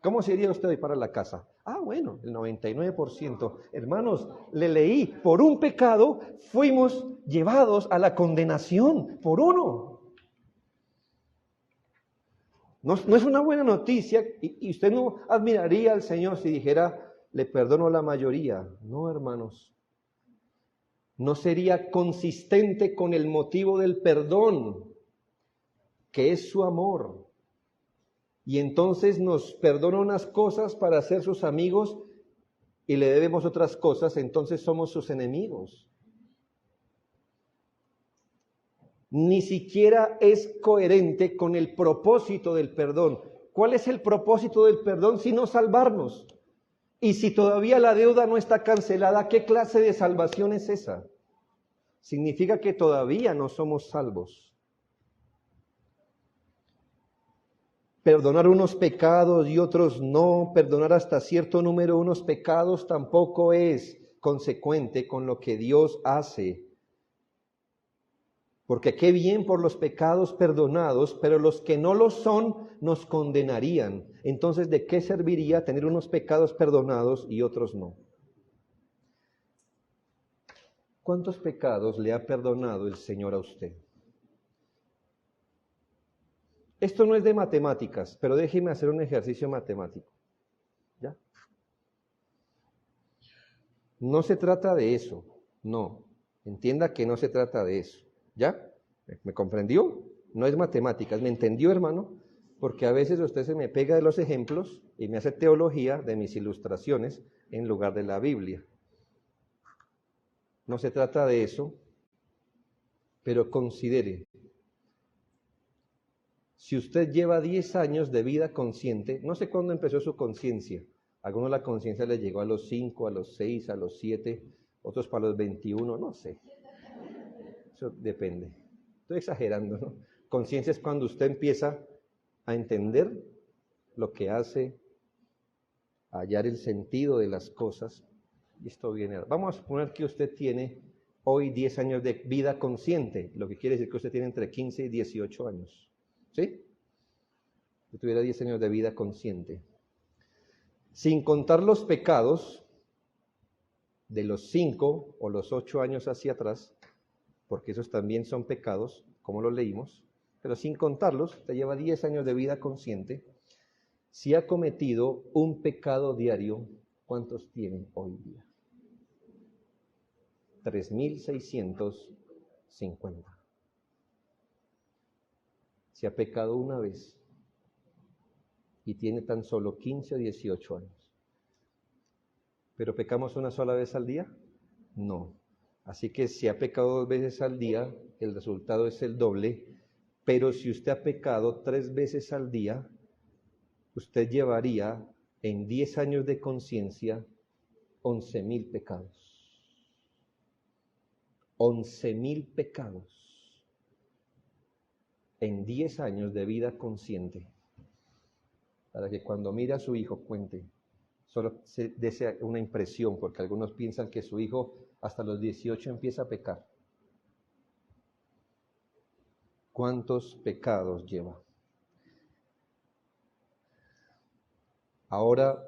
¿Cómo sería usted hoy para la casa? Bueno, el 99%. Hermanos, le leí, por un pecado fuimos llevados a la condenación, por uno. No es una buena noticia, y usted no admiraría al Señor si dijera, le perdono la mayoría. No, hermanos. No sería consistente con el motivo del perdón, que es su amor. Y entonces nos perdona unas cosas para ser sus amigos y le debemos otras cosas, entonces somos sus enemigos. Ni siquiera es coherente con el propósito del perdón. ¿Cuál es el propósito del perdón sino salvarnos? Y si todavía la deuda no está cancelada, ¿qué clase de salvación es esa? Significa que todavía no somos salvos. Perdonar unos pecados y otros no, perdonar hasta cierto número unos pecados tampoco es consecuente con lo que Dios hace. Porque qué bien por los pecados perdonados, pero los que no lo son nos condenarían. Entonces, ¿de qué serviría tener unos pecados perdonados y otros no? ¿Cuántos pecados le ha perdonado el Señor a usted? Esto no es de matemáticas, pero déjeme hacer un ejercicio matemático. ¿Ya? No se trata de eso, no. Entienda que no se trata de eso. ¿Ya? ¿Me comprendió? No es matemáticas. ¿Me entendió, hermano? Porque a veces usted se me pega de los ejemplos y me hace teología de mis ilustraciones en lugar de la Biblia. No se trata de eso, pero considere. Si usted lleva 10 años de vida consciente, no sé cuándo empezó su conciencia. A algunos la conciencia les llegó a los 5, a los 6, a los 7, otros para los 21, no sé. Eso depende. Estoy exagerando, ¿no? Conciencia es cuando usted empieza a entender lo que hace, a hallar el sentido de las cosas. Y esto viene. Vamos a suponer que usted tiene hoy 10 años de vida consciente, lo que quiere decir que usted tiene entre 15 y 18 años. ¿Sí? Si tuviera 10 años de vida consciente. Sin contar los pecados de los 5 o los 8 años hacia atrás, porque esos también son pecados, como lo leímos, pero sin contarlos, te lleva 10 años de vida consciente. Si ha cometido un pecado diario, ¿cuántos tiene hoy día? 3.650. Si ha pecado una vez y tiene tan solo 15 o 18 años. ¿Pero pecamos una sola vez al día? No. Así que si ha pecado 2 veces al día, el resultado es el doble. Pero si usted ha pecado 3 veces al día, usted llevaría en 10 años de conciencia 11.000 pecados. 11.000 pecados en 10 años de vida consciente, para que cuando mire a su hijo cuente, solo se desea una impresión, porque algunos piensan que su hijo hasta los 18 empieza a pecar. ¿Cuántos pecados lleva? Ahora,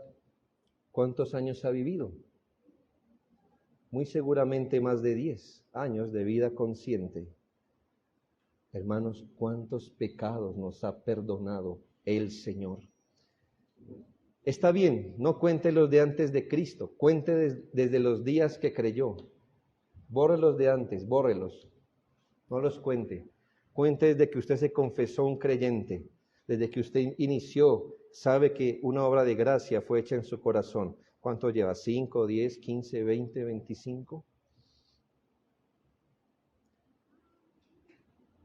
¿cuántos años ha vivido? Muy seguramente más de 10 años de vida consciente. Hermanos, ¿cuántos pecados nos ha perdonado el Señor? Está bien, no cuente los de antes de Cristo, cuente desde los días que creyó. Borre los de antes, bórrelos, no los cuente. Cuente desde que usted se confesó un creyente, desde que usted inició, sabe que una obra de gracia fue hecha en su corazón. ¿Cuánto lleva? ¿5, 10, 15, 20, 25?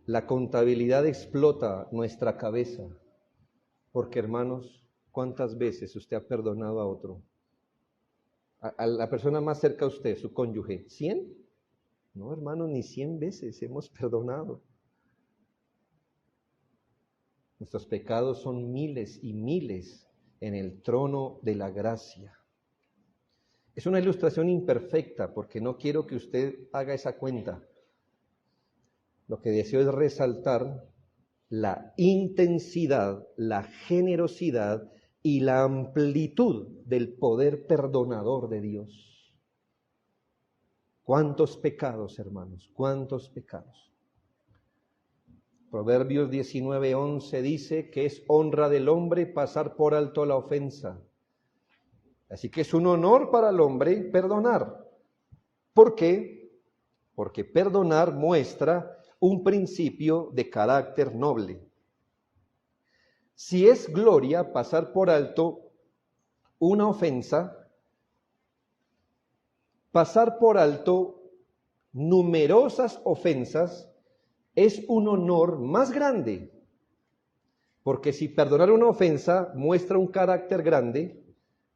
La contabilidad explota nuestra cabeza, porque hermanos, ¿cuántas veces usted ha perdonado a otro? A la persona más cerca a usted, su cónyuge, ¿100? No, hermanos, ni 100 veces hemos perdonado. Nuestros pecados son miles y miles en el trono de la gracia. Es una ilustración imperfecta, porque no quiero que usted haga esa cuenta. Lo que deseo es resaltar la intensidad, la generosidad y la amplitud del poder perdonador de Dios. ¿Cuántos pecados, hermanos? ¿Cuántos pecados? Proverbios 19:11 dice que es honra del hombre pasar por alto la ofensa. Así que es un honor para el hombre perdonar. ¿Por qué? Porque perdonar muestra un principio de carácter noble. Si es gloria pasar por alto una ofensa, pasar por alto numerosas ofensas es un honor más grande, porque si perdonar una ofensa muestra un carácter grande,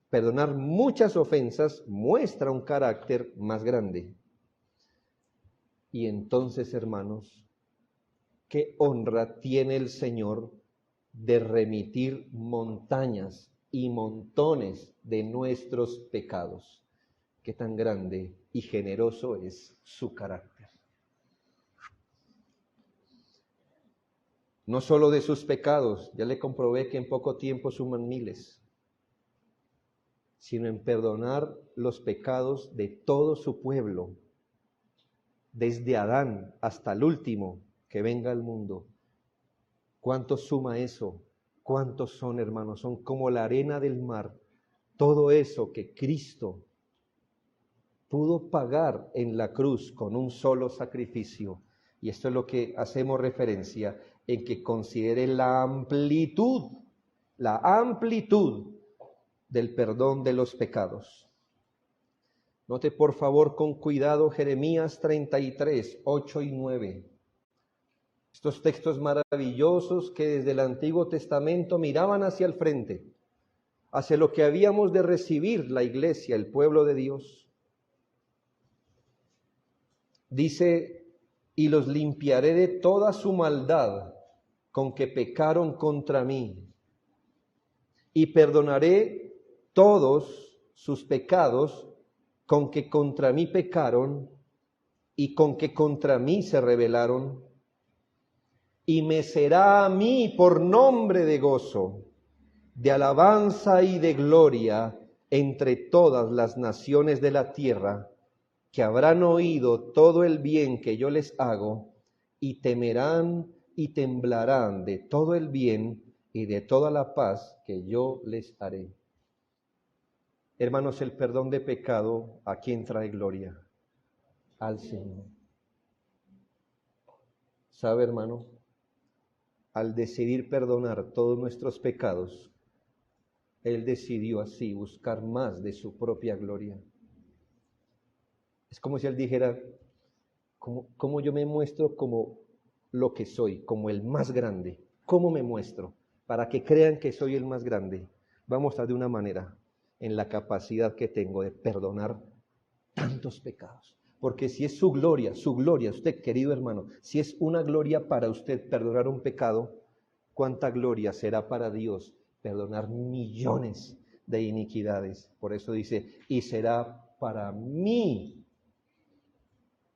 perdonar muchas ofensas muestra un carácter más grande. Y entonces, hermanos, qué honra tiene el Señor de remitir montañas y montones de nuestros pecados. Qué tan grande y generoso es su carácter. No solo de sus pecados, ya le comprobé que en poco tiempo suman miles, sino en perdonar los pecados de todo su pueblo, desde Adán hasta el último que venga al mundo. ¿Cuánto suma eso? ¿Cuántos son, hermanos? Son como la arena del mar. Todo eso que Cristo pudo pagar en la cruz con un solo sacrificio. Y esto es lo que hacemos referencia en que considere la amplitud del perdón de los pecados. Note por favor con cuidado Jeremías 33, 8 y 9. Estos textos maravillosos que desde el Antiguo Testamento miraban hacia el frente, hacia lo que habíamos de recibir la iglesia, el pueblo de Dios. Dice, y los limpiaré de toda su maldad con que pecaron contra mí, y perdonaré todos sus pecados con que contra mí pecaron y con que contra mí se rebelaron, y me será a mí por nombre de gozo, de alabanza y de gloria entre todas las naciones de la tierra, que habrán oído todo el bien que yo les hago, y temerán y temblarán de todo el bien y de toda la paz que yo les haré. Hermanos, el perdón de pecado, ¿a quién trae gloria? Al Señor. ¿Sabe, hermano? Al decidir perdonar todos nuestros pecados, Él decidió así buscar más de su propia gloria. Es como si Él dijera, ¿cómo yo me muestro como lo que soy, como el más grande? ¿Cómo me muestro? Para que crean que soy el más grande. Vamos a de una manera, en la capacidad que tengo de perdonar tantos pecados. Porque si es su gloria, usted querido hermano, si es una gloria para usted perdonar un pecado, ¿cuánta gloria será para Dios perdonar millones de iniquidades? Por eso dice, y será para mí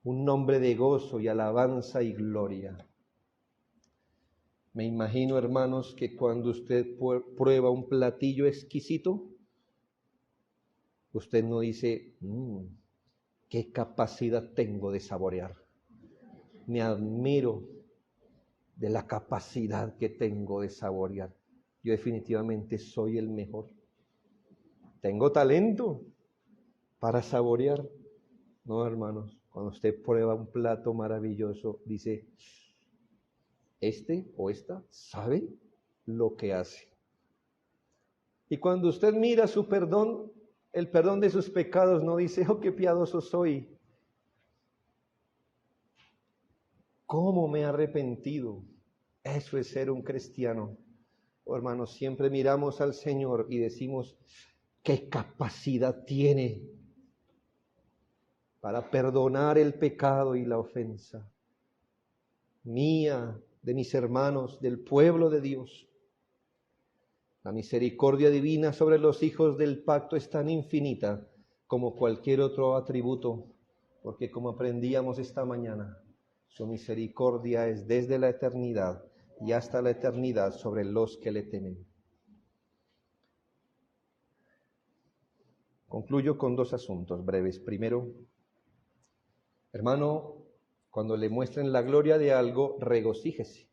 un nombre de gozo y alabanza y gloria. Me imagino, hermanos, que cuando usted prueba un platillo exquisito, usted no dice, qué capacidad tengo de saborear. Me admiro de la capacidad que tengo de saborear. Yo definitivamente soy el mejor. Tengo talento para saborear. No, hermanos, cuando usted prueba un plato maravilloso, dice, este o esta sabe lo que hace. Y cuando usted mira su perdón, el perdón de sus pecados, no dice, oh, qué piadoso soy. ¿Cómo me he arrepentido? Eso es ser un cristiano. Oh, hermanos, siempre miramos al Señor y decimos, ¿qué capacidad tiene para perdonar el pecado y la ofensa mía, de mis hermanos, del pueblo de Dios? La misericordia divina sobre los hijos del pacto es tan infinita como cualquier otro atributo, porque como aprendíamos esta mañana, su misericordia es desde la eternidad y hasta la eternidad sobre los que le temen. Concluyo con dos asuntos breves. Primero, hermano, cuando le muestren la gloria de algo, regocíjese.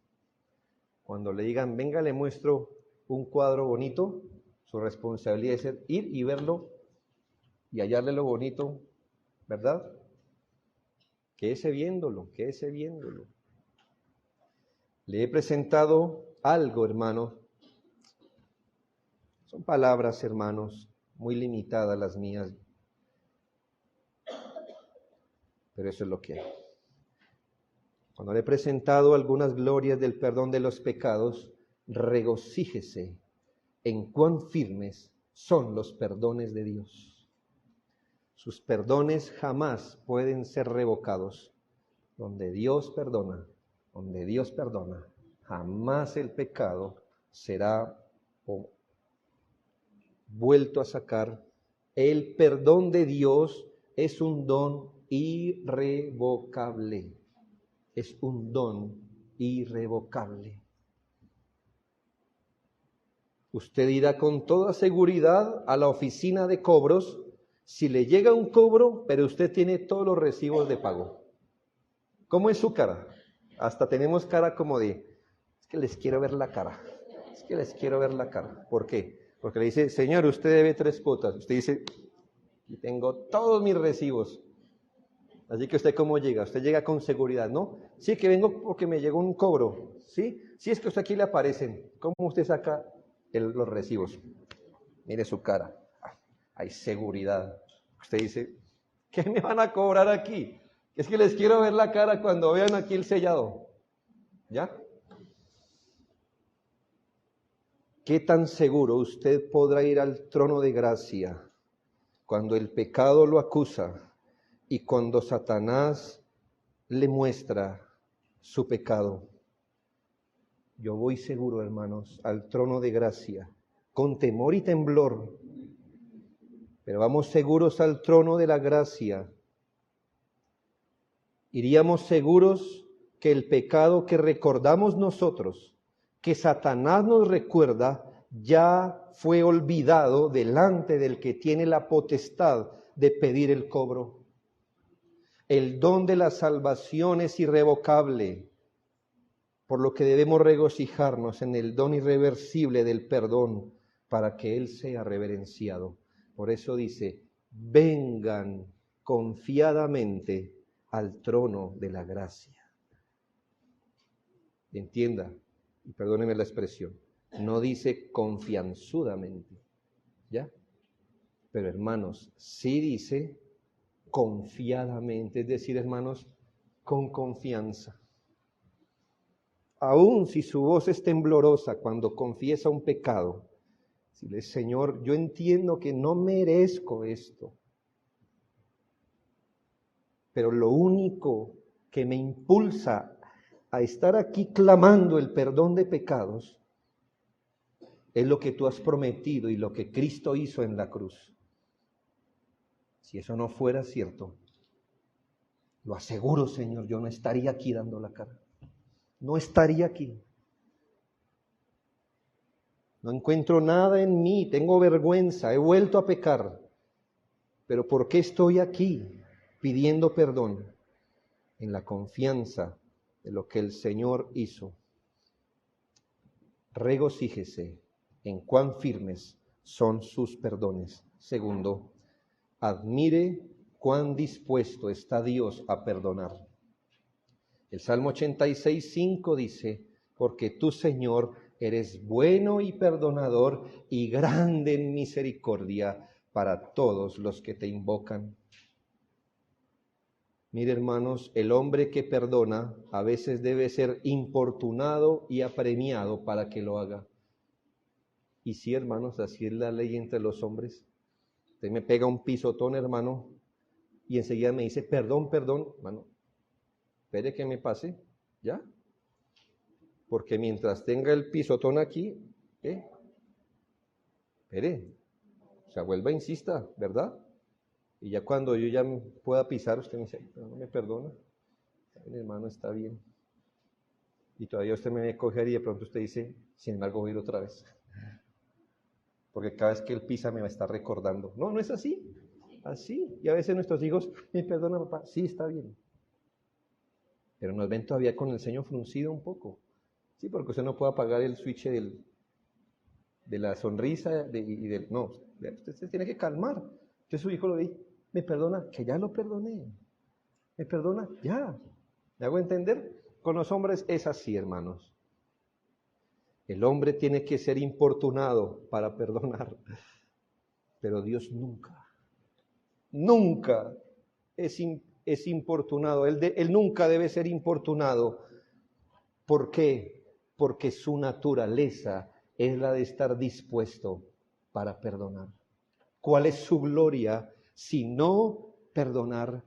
Cuando le digan, venga, le muestro un cuadro bonito, su responsabilidad es ir y verlo y hallarle lo bonito, ¿verdad? Quédese viéndolo. Le he presentado algo, hermano. Son palabras, hermanos, muy limitadas las mías, pero eso es lo que hay. Cuando le he presentado algunas glorias del perdón de los pecados, regocíjese en cuán firmes son los perdones de Dios. Sus perdones jamás pueden ser revocados. Donde Dios perdona, jamás el pecado será vuelto a sacar. El perdón de Dios es un don irrevocable. Es un don irrevocable. Usted irá con toda seguridad a la oficina de cobros si le llega un cobro, pero usted tiene todos los recibos de pago. ¿Cómo es su cara? Hasta tenemos cara como de, es que les quiero ver la cara. ¿Por qué? Porque le dice, señor, usted debe 3 cuotas. Usted dice, y tengo todos mis recibos. Así que usted ¿cómo llega? Usted llega con seguridad, ¿no? Sí, que vengo porque me llegó un cobro. ¿Sí? Sí, es que usted aquí le aparecen. ¿Cómo usted saca los recibos? Mire su cara. Hay seguridad. Usted dice, ¿qué me van a cobrar aquí? Es que les quiero ver la cara cuando vean aquí el sellado. ¿Ya? ¿Qué tan seguro usted podrá ir al trono de gracia cuando el pecado lo acusa y cuando Satanás le muestra su pecado? Yo voy seguro, hermanos, al trono de gracia, con temor y temblor, pero vamos seguros al trono de la gracia. Iríamos seguros que el pecado que recordamos nosotros, que Satanás nos recuerda, ya fue olvidado delante del que tiene la potestad de pedir el cobro. El don de la salvación es irrevocable, por lo que debemos regocijarnos en el don irreversible del perdón para que Él sea reverenciado. Por eso dice, vengan confiadamente al trono de la gracia. Entienda, y perdóneme la expresión, no dice confianzudamente, ¿ya? Pero hermanos, sí dice confiadamente, es decir, hermanos, con confianza. Aun si su voz es temblorosa cuando confiesa un pecado, dile, Señor, yo entiendo que no merezco esto, pero lo único que me impulsa a estar aquí clamando el perdón de pecados es lo que tú has prometido y lo que Cristo hizo en la cruz. Si eso no fuera cierto, lo aseguro, Señor, yo no estaría aquí dando la cara. No estaría aquí. No encuentro nada en mí, tengo vergüenza, he vuelto a pecar. Pero ¿por qué estoy aquí pidiendo perdón? En la confianza de lo que el Señor hizo. Regocíjese en cuán firmes son sus perdones. Segundo, admire cuán dispuesto está Dios a perdonar. El Salmo 86:5 dice, porque tú, Señor, eres bueno y perdonador y grande en misericordia para todos los que te invocan. Mire, hermanos, el hombre que perdona a veces debe ser importunado y apremiado para que lo haga. Y sí, hermanos, así es la ley entre los hombres. Usted me pega un pisotón, hermano, y enseguida me dice, perdón, hermano, espere que me pase, ¿ya? Porque mientras tenga el pisotón aquí, espere, o sea, vuelva, insista, ¿verdad? Y ya cuando yo ya pueda pisar, usted me dice, pero no me perdona. Mi hermano, está bien. Y todavía usted me ve coger y de pronto usted dice, sin embargo voy a ir otra vez. Porque cada vez que él pisa me va a estar recordando. No, no es así. Así. Y a veces nuestros hijos, me perdona papá, sí, está bien. Pero nos ven todavía con el ceño fruncido un poco. Sí, porque usted no puede apagar el switch de la sonrisa no, usted se tiene que calmar. Entonces su hijo lo ve, me perdona, que ya lo perdoné. Me perdona, ya. ¿Me hago entender? Con los hombres es así, hermanos. El hombre tiene que ser importunado para perdonar. Pero Dios nunca es importunado. Él nunca debe ser importunado. ¿Por qué? Porque su naturaleza es la de estar dispuesto para perdonar. ¿Cuál es su gloria si no perdonar?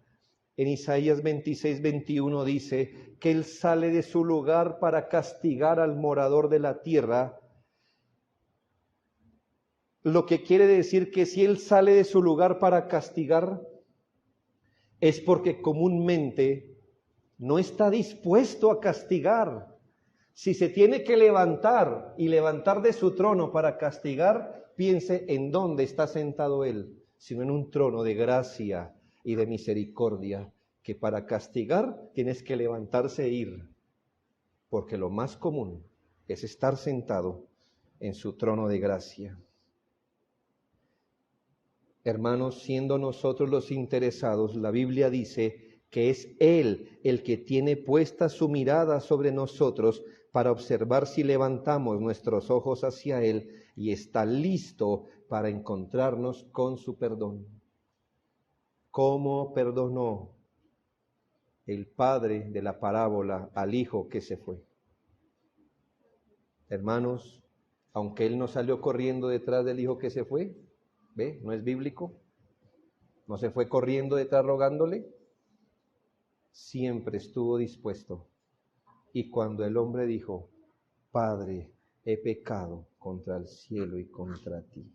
En Isaías 26:21 dice que Él sale de su lugar para castigar al morador de la tierra. Lo que quiere decir que si Él sale de su lugar para castigar, es porque comúnmente no está dispuesto a castigar. Si se tiene que levantar y levantar de su trono para castigar, piense en dónde está sentado Él, sino en un trono de gracia y de misericordia, que para castigar tienes que levantarse e ir, porque lo más común es estar sentado en su trono de gracia. Hermanos, siendo nosotros los interesados, la Biblia dice que es Él el que tiene puesta su mirada sobre nosotros para observar si levantamos nuestros ojos hacia Él, y está listo para encontrarnos con su perdón. ¿Cómo perdonó el padre de la parábola al hijo que se fue? Hermanos, aunque Él no salió corriendo detrás del hijo que se fue, ¿ve? ¿No es bíblico? ¿No se fue corriendo detrás rogándole? Siempre estuvo dispuesto. Y cuando el hombre dijo, Padre, he pecado contra el cielo y contra ti,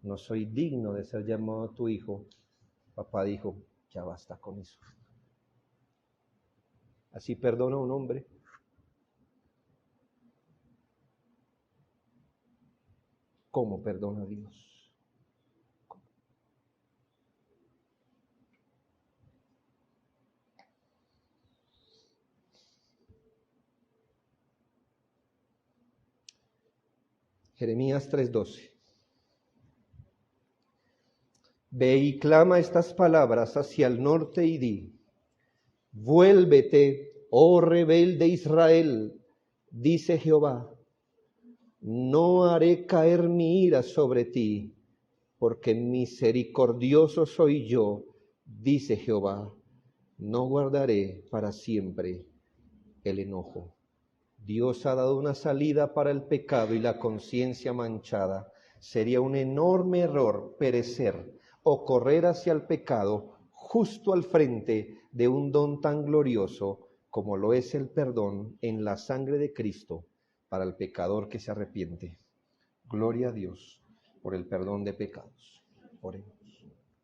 no soy digno de ser llamado tu hijo, papá dijo, ya basta con eso. Así perdona a un hombre. ¿Cómo perdona a Dios? Jeremías 3:12. Ve y clama estas palabras hacia el norte y di, vuélvete, oh rebelde Israel, dice Jehová, no haré caer mi ira sobre ti, porque misericordioso soy yo, dice Jehová, no guardaré para siempre el enojo. Dios ha dado una salida para el pecado y la conciencia manchada. Sería un enorme error perecer o correr hacia el pecado justo al frente de un don tan glorioso como lo es el perdón en la sangre de Cristo para el pecador que se arrepiente. Gloria a Dios por el perdón de pecados. Oremos.